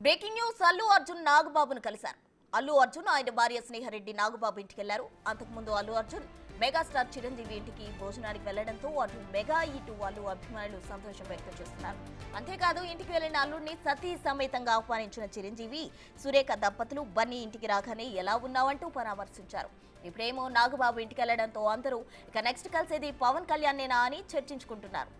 Breaking news Allu Arjun నాగబాబును కలిశారు. అల్లు అర్జున్ ఆయన భార్య స్నేహారెడ్డి నాగబాబు ఇంటికి వెళ్లారు. అంతకుముందు అల్లు అర్జున్ మెగాస్టార్ చిరంజీవి ఇంటికి భోజనానికి వెళ్లడంతో అటు మెగా ఇటు అల్లు అభిమానులు సంతోషం వ్యక్తం చేస్తున్నారు. అంతేకాదు ఇంటికి వెళ్లిన అల్లుడిని సతీ సమేతంగా ఆహ్వానించిన చిరంజీవి సురేఖ దంపతులు బన్నీ ఇంటికి రాగానే ఎలా ఉన్నావంటూ పరామర్శించారు. ఇప్పుడేమో నాగబాబు ఇంటికి వెళ్లడంతో అందరూ ఇక నెక్స్ట్ కలిసేది పవన్ కళ్యాణేనా అని చర్చించుకుంటున్నారు.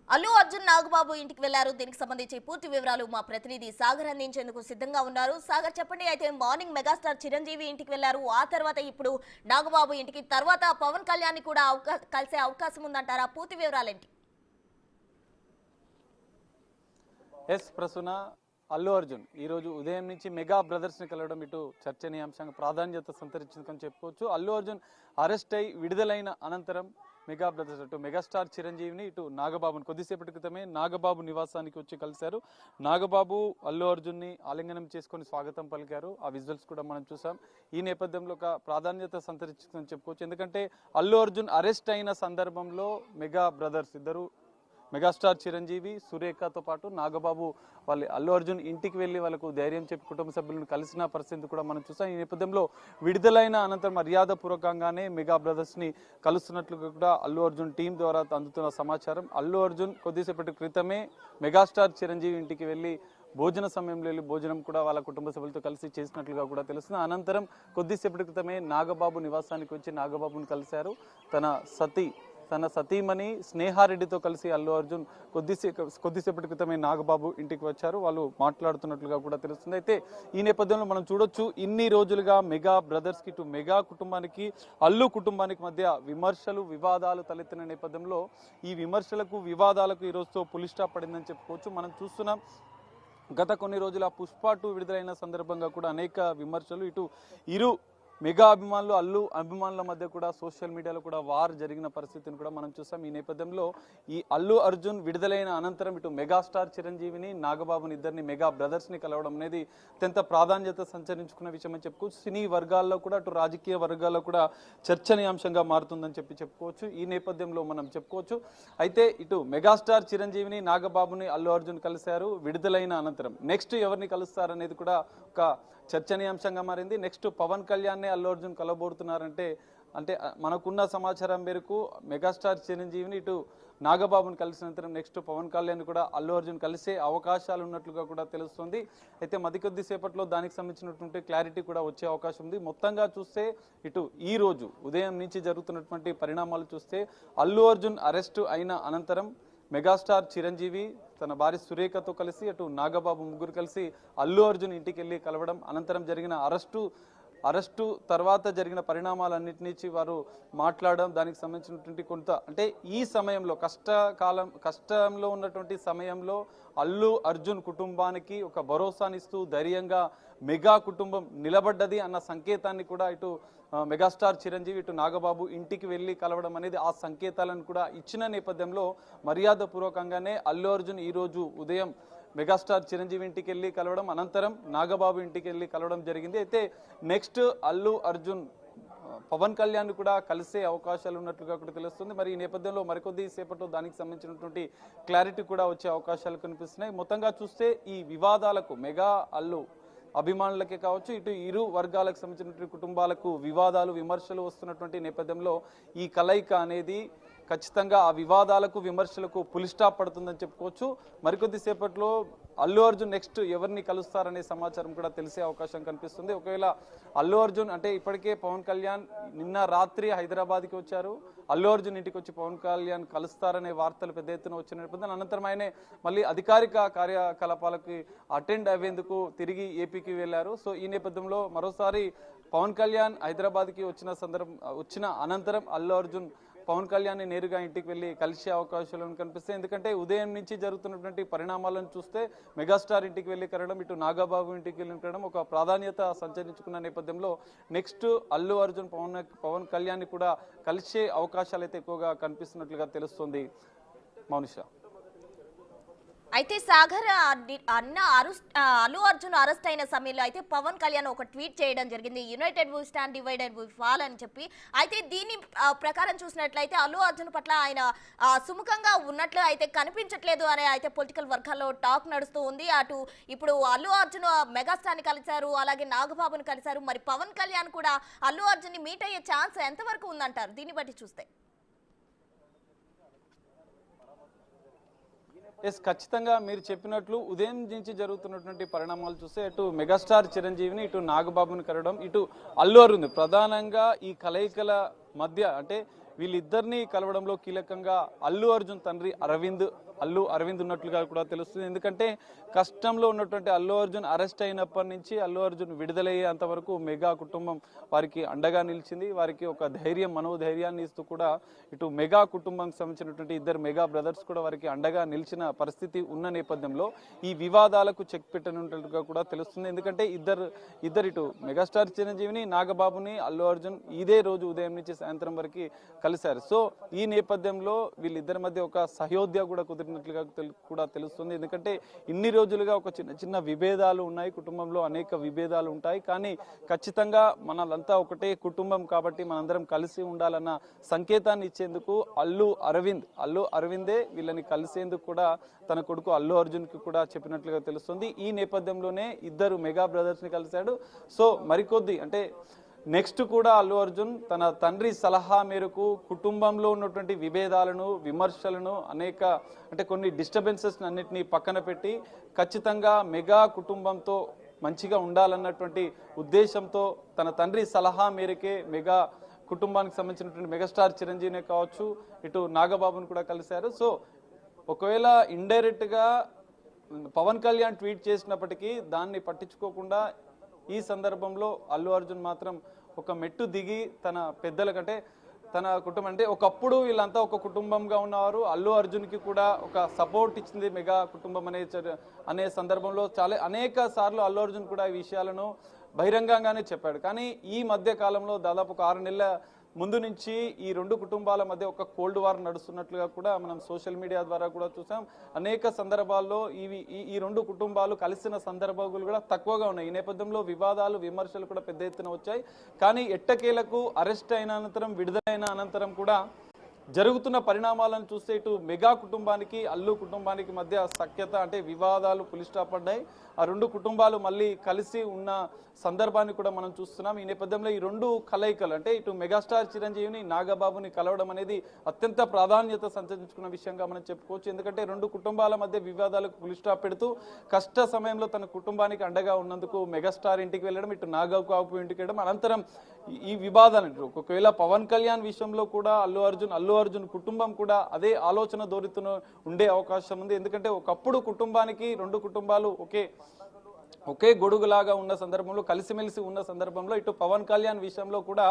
అల్లు అర్జున్ నాగబాబు ఇంటికి వెళ్లారు. దీనికి సంబంధించి పూర్తి వివరాలు మా ప్రతినిధి సాగర్ అందించేందుకు సిద్ధంగా ఉన్నారు. సాగర్, చెప్పండి. అయితే మార్నింగ్ మెగాస్టార్ చిరంజీవి ఇంటికి వెళ్లారు, ఆ తర్వాత ఇప్పుడు నాగబాబు ఇంటికి, తర్వాత పవన్ కళ్యాణ్ కూడా కలిసే అవకాశం ఉందంటారా? పూర్తి వివరాలేంటి? ప్రసూన, అల్లు అర్జున్ ఈ రోజు ఉదయం నుంచి మెగా బ్రదర్స్ ని కలవడం ఇటు చర్చనీయాంశంగా ప్రాధాన్యత సంతరించిందని చెప్పుకోవచ్చు. అల్లు అర్జున్ అరెస్ట్ అయి విడుదలైన అనంతరం మెగా బ్రదర్స్ అటు మెగాస్టార్ చిరంజీవిని ఇటు నాగబాబుని కొద్దిసేపటి క్రితమే నాగబాబు నివాసానికి వచ్చి కలిశారు. నాగబాబు అల్లు అర్జున్ ని ఆలింగనం చేసుకుని స్వాగతం పలికారు. ఆ విజువల్స్ కూడా మనం చూసాం. ఈ నేపథ్యంలో ఒక ప్రాధాన్యత సంతరించిందని చెప్పుకోవచ్చు. ఎందుకంటే అల్లు అర్జున్ అరెస్ట్ అయిన సందర్భంలో మెగా బ్రదర్స్ ఇద్దరు మెగాస్టార్ చిరంజీవి సురేఖతో పాటు నాగబాబు వాళ్ళ అల్లు అర్జున్ ఇంటికి వెళ్లి వాళ్ళకు ధైర్యం చెప్పి కుటుంబ సభ్యులను కలిసిన పరిస్థితి కూడా మనం చూసాం. ఈ నేపథ్యంలో విడుదలైన అనంతరం మర్యాద పూర్వకంగానే మెగా బ్రదర్స్ ని కలుస్తున్నట్లు కూడా అల్లు అర్జున్ టీం ద్వారా అందుతున్న సమాచారం. అల్లు అర్జున్ కొద్దిసేపటి క్రితమే మెగాస్టార్ చిరంజీవి ఇంటికి వెళ్లి భోజన సమయంలో వెళ్ళి భోజనం కూడా వాళ్ళ కుటుంబ సభ్యులతో కలిసి చేసినట్లుగా కూడా తెలుస్తుంది. అనంతరం కొద్దిసేపటి క్రితమే నాగబాబు నివాసానికి వచ్చి నాగబాబును కలిశారు. తన సతీమణి స్నేహారెడ్డితో కలిసి అల్లు అర్జున్ కొద్దిసేపటి క్రితమే నాగబాబు ఇంటికి వచ్చారు. వాళ్ళు మాట్లాడుతున్నట్లుగా కూడా తెలుస్తుంది. అయితే ఈ నేపథ్యంలో మనం చూడొచ్చు, ఇన్ని రోజులుగా మెగా బ్రదర్స్ కి ఇటు మెగా కుటుంబానికి అల్లు కుటుంబానికి మధ్య విమర్శలు వివాదాలు తలెత్తిన నేపథ్యంలో ఈ విమర్శలకు వివాదాలకు ఈ రోజుతో పులి స్టాప్ పడిందని చెప్పుకోవచ్చు. మనం చూస్తున్నాం, గత కొన్ని రోజుల పుష్ప 2 విడుదలైన సందర్భంగా కూడా అనేక విమర్శలు ఇటు ఇరు మెగా అభిమానులు అల్లు అభిమానుల మధ్య కూడా సోషల్ మీడియాలో కూడా వార్ జరిగిన పరిస్థితిని కూడా మనం చూసాం. ఈ నేపథ్యంలో ఈ అల్లు అర్జున్ విడుదలైన అనంతరం ఇటు మెగాస్టార్ చిరంజీవిని నాగబాబుని ఇద్దరిని మెగా బ్రదర్స్ ని కలవడం అనేది అత్యంత ప్రాధాన్యత సంచరించుకున్న విషయం అని చెప్పుకోవచ్చు. సినీ వర్గాల్లో కూడా అటు రాజకీయ వర్గాల్లో కూడా చర్చనీయాంశంగా మారుతుందని చెప్పుకోవచ్చు. ఈ నేపథ్యంలో మనం చెప్పుకోవచ్చు. అయితే ఇటు మెగాస్టార్ చిరంజీవిని నాగబాబుని అల్లు అర్జున్ కలిశారు విడుదలైన అనంతరం. నెక్స్ట్ ఎవరిని కలుస్తారనేది కూడా ఒక చర్చనీయాంశంగా మారింది. నెక్స్ట్ పవన్ కళ్యాణ్ అల్లు అర్జున్ కలవబోతున్నారంటే మనకున్న సమాచారం మేరకు మెగాస్టార్ చిరంజీవిని ఇటు నాగబాబుని కలిసినంతరం నెక్స్ట్ పవన్ కళ్యాణ్ కూడా అల్లు అర్జున్ కలిసే అవకాశాలు ఉన్నట్లుగా కూడా తెలుస్తుంది. అయితే మరికొద్ది సేపట్లో దానికి సంబంధించినటువంటి క్లారిటీ కూడా వచ్చే అవకాశం ఉంది. మొత్తంగా చూస్తే ఇటు ఈ రోజు ఉదయం నుంచి జరుగుతున్నటువంటి పరిణామాలు చూస్తే అల్లు అర్జున్ అరెస్టు అయిన అనంతరం మెగాస్టార్ చిరంజీవి తన భార్య సురేఖతో కలిసి అటు నాగబాబు ముగ్గురు కలిసి అల్లు అర్జున్ ఇంటికి వెళ్ళి కలవడం, అనంతరం జరిగిన అరెస్టు తర్వాత జరిగిన పరిణామాలన్నింటినీ వారు మాట్లాడడం, దానికి సంబంధించినటువంటి కొంత అంటే ఈ సమయంలో కష్టంలో ఉన్నటువంటి సమయంలో అల్లు అర్జున్ కుటుంబానికి ఒక భరోసానిస్తూ ధైర్యంగా మెగా కుటుంబం నిలబడ్డది అన్న సంకేతాన్ని కూడా ఇటు మెగాస్టార్ చిరంజీవి ఇటు నాగబాబు ఇంటికి వెళ్ళి కలవడం అనేది ఆ సంకేతాలను కూడా ఇచ్చిన నేపథ్యంలో మర్యాద పూర్వకంగానే అల్లు అర్జున్ ఈరోజు ఉదయం మెగాస్టార్ చిరంజీవి ఇంటికి వెళ్ళి కలవడం, అనంతరం నాగబాబు ఇంటికి వెళ్ళి కలవడం జరిగింది. అయితే నెక్స్ట్ అల్లు అర్జున్ పవన్ కళ్యాణ్ కూడా కలిసే అవకాశాలు ఉన్నట్లుగా కూడా తెలుస్తుంది. మరి ఈ నేపథ్యంలో మరికొద్ది సేపట్లో దానికి సంబంధించినటువంటి క్లారిటీ కూడా వచ్చే అవకాశాలు కనిపిస్తున్నాయి. మొత్తంగా చూస్తే ఈ వివాదాలకు మెగా అల్లు అభిమానులకే కావచ్చు ఇటు ఇరు వర్గాలకు సంబంధించినటువంటి కుటుంబాలకు వివాదాలు విమర్శలు వస్తున్నటువంటి నేపథ్యంలో ఈ కలయిక అనేది ఖచ్చితంగా ఆ వివాదాలకు విమర్శలకు పులి స్టాప్ పడుతుందని చెప్పుకోవచ్చు. మరికొద్ది సేపట్లో అల్లు అర్జున్ నెక్స్ట్ ఎవరిని కలుస్తారనే సమాచారం కూడా తెలిసే అవకాశం కనిపిస్తుంది. ఒకవేళ అల్లు అర్జున్ అంటే ఇప్పటికే పవన్ కళ్యాణ్ నిన్న రాత్రి హైదరాబాద్కి వచ్చారు. అల్లు అర్జున్ ఇంటికి వచ్చి పవన్ కళ్యాణ్ కలుస్తారనే వార్తలు పెద్ద ఎత్తున వచ్చిన నేపథ్యంలో అనంతరం ఆయనే మళ్ళీ అధికారిక కార్యకలాపాలకి అటెండ్ అయ్యేందుకు తిరిగి ఏపీకి వెళ్లారు. సో ఈ నేపథ్యంలో మరోసారి పవన్ కళ్యాణ్ హైదరాబాద్కి వచ్చిన అనంతరం అల్లు అర్జున్ పవన్ కళ్యాణ్ నేరుగా ఇంటికి వెళ్ళి కలిసే అవకాశాలు కనిపిస్తాయి. ఎందుకంటే ఉదయం నుంచి జరుగుతున్నటువంటి పరిణామాలను చూస్తే మెగాస్టార్ ఇంటికి వెళ్ళి కలవడం, ఇటు నాగబాబు ఇంటికి వెళ్ళి కలవడం ఒక ప్రాధాన్యత సంచరించుకున్న నేపథ్యంలో నెక్స్ట్ అల్లు అర్జున్ పవన్ కళ్యాణ్ కూడా కలిసే అవకాశాలు అయితే ఎక్కువగా కనిపిస్తున్నట్లుగా తెలుస్తుంది. మౌనిషా. అయితే సాగర్ అల్లు అర్జున్ అరెస్ట్ అయిన సమయంలో అయితే పవన్ కళ్యాణ్ ఒక ట్వీట్ చేయడం జరిగింది, united we stand divided we fall అని చెప్పి. అయితే దీని ప్రకారం చూసినట్లయితే అల్లు అర్జున్ పట్ల ఆయన సుముఖంగా ఉన్నట్లు అయితే కనిపించట్లేదు అనే అయితే పొలిటికల్ వర్గాల్లో టాక్ నడుస్తూ ఉంది. అటు ఇప్పుడు అల్లు అర్జున్ మెగాస్టార్ ని కలిశారు, అలాగే నాగబాబుని కలిశారు. మరి పవన్ కళ్యాణ్ కూడా అల్లు అర్జున్ ని మీట్ అయ్యే ఛాన్స్ ఎంతవరకు ఉందంటారు దీన్ని బట్టి చూస్తే? ఎస్, ఖచ్చితంగా మీరు చెప్పినట్లు ఉదయం నుంచి జరుగుతున్నటువంటి పరిణామాలు చూస్తే అటు మెగాస్టార్ చిరంజీవిని, ఇటు నాగబాబుని కలవడం, ఇటు అల్లు అరవింద్ ప్రధానంగా ఈ కలయికల మధ్య అంటే వీళ్ళిద్దరినీ కలవడంలో కీలకంగా అల్లు అర్జున్ తండ్రి అల్లు అరవింద్ ఉన్నట్లుగా కూడా తెలుస్తుంది. ఎందుకంటే కష్టంలో ఉన్నటువంటి అల్లు అర్జున్ అరెస్ట్ అయినప్పటి నుంచి అల్లు అర్జున్ విడుదలయ్యేంత వరకు మెగా కుటుంబం వారికి అండగా నిలిచింది. వారికి ఒక మనోధైర్యాన్ని ఇస్తూ కూడా ఇటు మెగా కుటుంబానికి సంబంధించినటువంటి ఇద్దరు మెగా బ్రదర్స్ కూడా వారికి అండగా నిలిచిన పరిస్థితి ఉన్న నేపథ్యంలో ఈ వివాదాలకు చెక్ పెట్టనున్నట్లుగా కూడా తెలుస్తుంది. ఎందుకంటే ఇద్దరు ఇటు మెగాస్టార్ చిరంజీవిని, నాగబాబుని అల్లు అర్జున్ ఇదే రోజు ఉదయం నుంచి సాయంత్రం వరకు కలిశారు. సో ఈ నేపథ్యంలో వీళ్ళిద్దరి మధ్య ఒక సహయోధ్య కూడా కుదిరినట్లుగా కూడా తెలుస్తుంది. ఎందుకంటే ఇన్ని రోజులుగా ఒక చిన్న విభేదాలు ఉన్నాయి, కుటుంబంలో అనేక విభేదాలు ఉంటాయి. కానీ ఖచ్చితంగా మనలంతా ఒకటే కుటుంబం కాబట్టి మనందరం కలిసి ఉండాలన్న సంకేతాన్ని ఇచ్చేందుకు అల్లు అరవిందే వీళ్ళని కలిసేందుకు కూడా తన కొడుకు అల్లు అర్జున్ కి కూడా చెప్పినట్లుగా తెలుస్తుంది. ఈ నేపథ్యంలోనే ఇద్దరు మెగా బ్రదర్స్ ని కలిశాడు. సో మరికొద్ది అంటే నెక్స్ట్ కూడా అల్లు అర్జున్ తన తండ్రి సలహా మేరకు కుటుంబంలో ఉన్నటువంటి విభేదాలను, విమర్శలను, కొన్ని డిస్టర్బెన్సెస్ అన్నిటినీ పక్కన పెట్టి ఖచ్చితంగా మెగా కుటుంబంతో మంచిగా ఉండాలన్నటువంటి ఉద్దేశంతో తన తండ్రి సలహా మేరకే మెగా కుటుంబానికి సంబంధించినటువంటి మెగాస్టార్ చిరంజీవినే కావచ్చు, ఇటు నాగబాబును కూడా కలిశారు. సో ఒకవేళ ఇండైరెక్ట్ గా పవన్ కళ్యాణ్ ట్వీట్ చేసినప్పటికీ దాన్ని పట్టించుకోకుండా ఈ సందర్భంలో అల్లు అర్జున్ మాత్రం ఒక మెట్టు దిగి తన పెద్దల కంటే తన కుటుంబం అంటే ఒకప్పుడు వీళ్ళంతా ఒక కుటుంబంగా ఉన్నవారు, అల్లు అర్జున్కి కూడా ఒక సపోర్ట్ ఇచ్చింది మెగా కుటుంబం అనే సందర్భంలో అనేక సార్లు అల్లు అర్జున్ కూడా ఈ విషయాలను బహిరంగంగానే చెప్పాడు. కానీ ఈ మధ్య కాలంలో దాదాపు ఒక 6 నెలల ముందు నుంచి ఈ రెండు కుటుంబాల మధ్య ఒక కోల్డ్ వార్ నడుస్తున్నట్లుగా కూడా మనం సోషల్ మీడియా ద్వారా కూడా చూసాం. అనేక సందర్భాల్లో ఈ రెండు కుటుంబాలు కలిసిన సందర్భాలు కూడా తక్కువగా ఉన్నాయి. ఈ నేపథ్యంలో వివాదాలు, విమర్శలు కూడా పెద్ద ఎత్తున వచ్చాయి. కానీ ఎట్టకేలకు అరెస్ట్ అయిన అనంతరం, విడుదలైన అనంతరం కూడా జరుగుతున్న పరిణామాలను చూస్తే ఇటు మెగా కుటుంబానికి, అల్లు కుటుంబానికి మధ్య సఖ్యత అంటే వివాదాలు పులి స్టాప్ పడ్డాయి. ఆ రెండు కుటుంబాలు మళ్ళీ కలిసి ఉన్న సందర్భాన్ని కూడా మనం చూస్తున్నాం. ఈ నేపథ్యంలో ఈ రెండు కలయికలు అంటే ఇటు మెగాస్టార్ చిరంజీవిని, నాగబాబుని కలవడం అనేది అత్యంత ప్రాధాన్యత సంతరించుకున్న విషయంగా మనం చెప్పుకోవచ్చు. ఎందుకంటే రెండు కుటుంబాల మధ్య వివాదాలకు పులి స్టాప్ పెడుతూ కష్ట సమయంలో తన కుటుంబానికి అండగా ఉన్నందుకు మెగాస్టార్ ఇంటికి వెళ్ళడం, ఇటు నాగబాబు ఇంటికి వెళ్ళడం, అనంతరం ఈ వివాదాలు ఒకవేళ పవన్ కళ్యాణ్ విషయంలో కూడా అల్లు అర్జున్ కుటుంబం కూడా అదే ఆలోచన ధోరణితో ఉండే అవకాశం ఉంది. ఎందుకంటే ఒకప్పుడు కుటుంబానికి రెండు కుటుంబాలు ఒకే గొడుగులాగా ఉన్న సందర్భంలో, కలిసిమెలిసి ఉన్న సందర్భంలో ఇటు పవన్ కళ్యాణ్ విషయంలో కూడా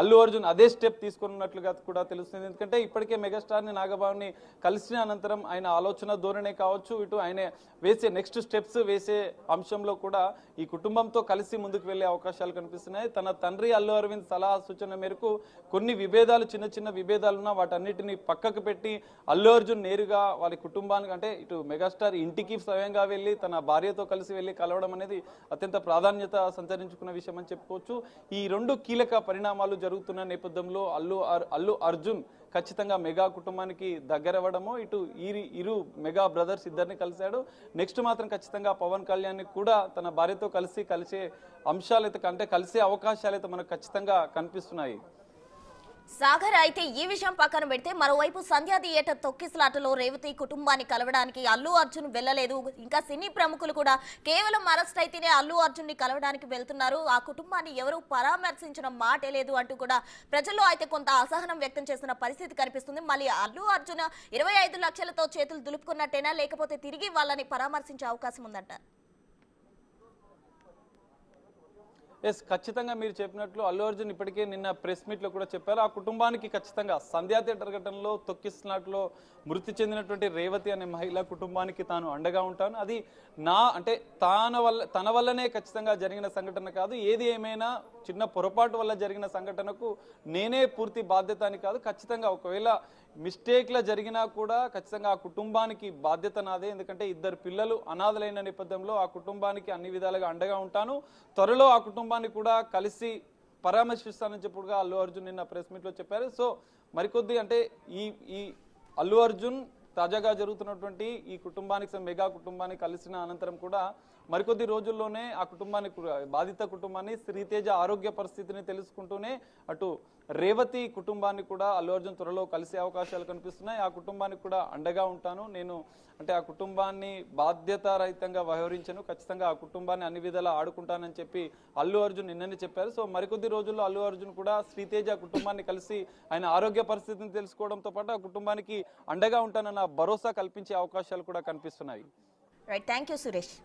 అల్లు అర్జున్ అదే స్టెప్ తీసుకున్నట్లుగా కూడా తెలుస్తుంది. ఎందుకంటే ఇప్పటికే మెగాస్టార్ని, నాగబాబుని కలిసిన అనంతరం ఆయన ఆలోచన ధోరణే కావచ్చు, ఇటు ఆయన వేసే నెక్స్ట్ స్టెప్స్ వేసే అంశంలో కూడా ఈ కుటుంబంతో కలిసి ముందుకు వెళ్లే అవకాశాలు కనిపిస్తున్నాయి. తన తండ్రి అల్లు అరవింద్ సలహా సూచన మేరకు కొన్ని విభేదాలు, చిన్న విభేదాలు ఉన్నా వాటన్నిటిని పక్కకు పెట్టి అల్లు అర్జున్ నేరుగా వాళ్ళ కుటుంబానికి అంటే ఇటు మెగాస్టార్ ఇంటికి స్వయంగా వెళ్ళి తన భార్యతో కలిసి వెళ్ళి కలవడం అనేది అత్యంత ప్రాధాన్యత సంతరించుకున్న విషయం అని చెప్పుకోవచ్చు. ఈ రెండు కీలక పరిణామాలు జరుగుతున్న నేపథ్యంలో అల్లు అర్జున్ ఖచ్చితంగా మెగా కుటుంబానికి దగ్గరవ్వడము, ఇటు ఇరు మెగా బ్రదర్స్ ఇద్దరిని కలిశాడు. నెక్స్ట్ మాత్రం ఖచ్చితంగా పవన్ కళ్యాణ్ కూడా తన భార్యతో కలిసే అంశాలైతే కలిసే అవకాశాలైతే మనకు ఖచ్చితంగా కనిపిస్తున్నాయి. సాగర్, అయితే ఈ విషయం పక్కన పెడితే మరోవైపు సంధ్యా థియేటర్ తొక్కిసలాటలో రేవతి కుటుంబాన్ని కలవడానికి అల్లు అర్జున్ వెళ్ళలేదు. ఇంకా సినీ ప్రముఖులు కూడా కేవలం అరెస్ట్ అయితేనే అల్లు అర్జున్ ని కలవడానికి వెళ్తున్నారు, ఆ కుటుంబాన్ని ఎవరూ పరామర్శించిన మాటే లేదు అంటూ కూడా ప్రజల్లో అయితే కొంత అసహనం వ్యక్తం చేస్తున్న పరిస్థితి కనిపిస్తుంది. మళ్ళీ అల్లు అర్జున్ 25 లక్షలతో చేతులు దులుపుకున్నట్టేనా, లేకపోతే తిరిగి వాళ్ళని పరామర్శించే అవకాశం ఉందంట? ఎస్, ఖచ్చితంగా మీరు చెప్పినట్లు అల్లు అర్జున్ ఇప్పటికే నిన్న ప్రెస్ మీట్ లో కూడా చెప్పారు. ఆ కుటుంబానికి ఖచ్చితంగా సంధ్యా థియేటర్ ఘటనలో తొక్కిస్తున్నట్లో మృతి చెందినటువంటి రేవతి అనే మహిళా కుటుంబానికి తాను అండగా ఉంటాను. అది తన వల్లనే ఖచ్చితంగా జరిగిన సంఘటన కాదు. ఏది ఏమైనా చిన్న పొరపాటు వల్ల జరిగిన సంఘటనకు నేనే పూర్తి బాధ్యత అని కాదు. ఖచ్చితంగా ఒకవేళ మిస్టేక్ల జరిగినా కూడా ఖచ్చితంగా ఆ కుటుంబానికి బాధ్యత నాదే. ఎందుకంటే ఇద్దరు పిల్లలు అనాథలైన నేపథ్యంలో ఆ కుటుంబానికి అన్ని విధాలుగా అండగా ఉంటాను. త్వరలో ఆ కుటుంబాన్ని కూడా కలిసి పరామర్శిస్తానని చెప్పుడుగా అల్లు అర్జున్ నిన్న ప్రెస్ మీట్లో చెప్పారు. సో మరికొద్ది అంటే ఈ అల్లు అర్జున్ తాజాగా జరుగుతున్నటువంటి ఈ కుటుంబానికి మెగా కుటుంబాన్ని కలిసిన అనంతరం కూడా మరికొద్ది రోజుల్లోనే ఆ కుటుంబాన్ని బాధిత కుటుంబాన్ని శ్రీతేజ ఆరోగ్య పరిస్థితిని తెలుసుకుంటూనే అటు రేవతి కుటుంబాన్ని కూడా అల్లు అర్జున్ త్వరలో కలిసే అవకాశాలు కనిపిస్తున్నాయి. ఆ కుటుంబానికి కూడా అండగా ఉంటాను నేను, అంటే ఆ కుటుంబాన్ని బాధ్యతారహితంగా వ్యవహరించను, ఖచ్చితంగా ఆ కుటుంబాన్ని అన్ని విధాలా ఆడుకుంటానని చెప్పి అల్లు అర్జున్ నిన్ననే చెప్పారు. సో మరికొద్ది రోజుల్లో అల్లు అర్జున్ కూడా శ్రీతేజ కుటుంబాన్ని కలిసి ఆయన ఆరోగ్య పరిస్థితిని తెలుసుకోవడంతో పాటు ఆ కుటుంబానికి అండగా ఉంటానన్న భరోసా కల్పించే అవకాశాలు కూడా కనిపిస్తున్నాయి. Right, thank you Suresh.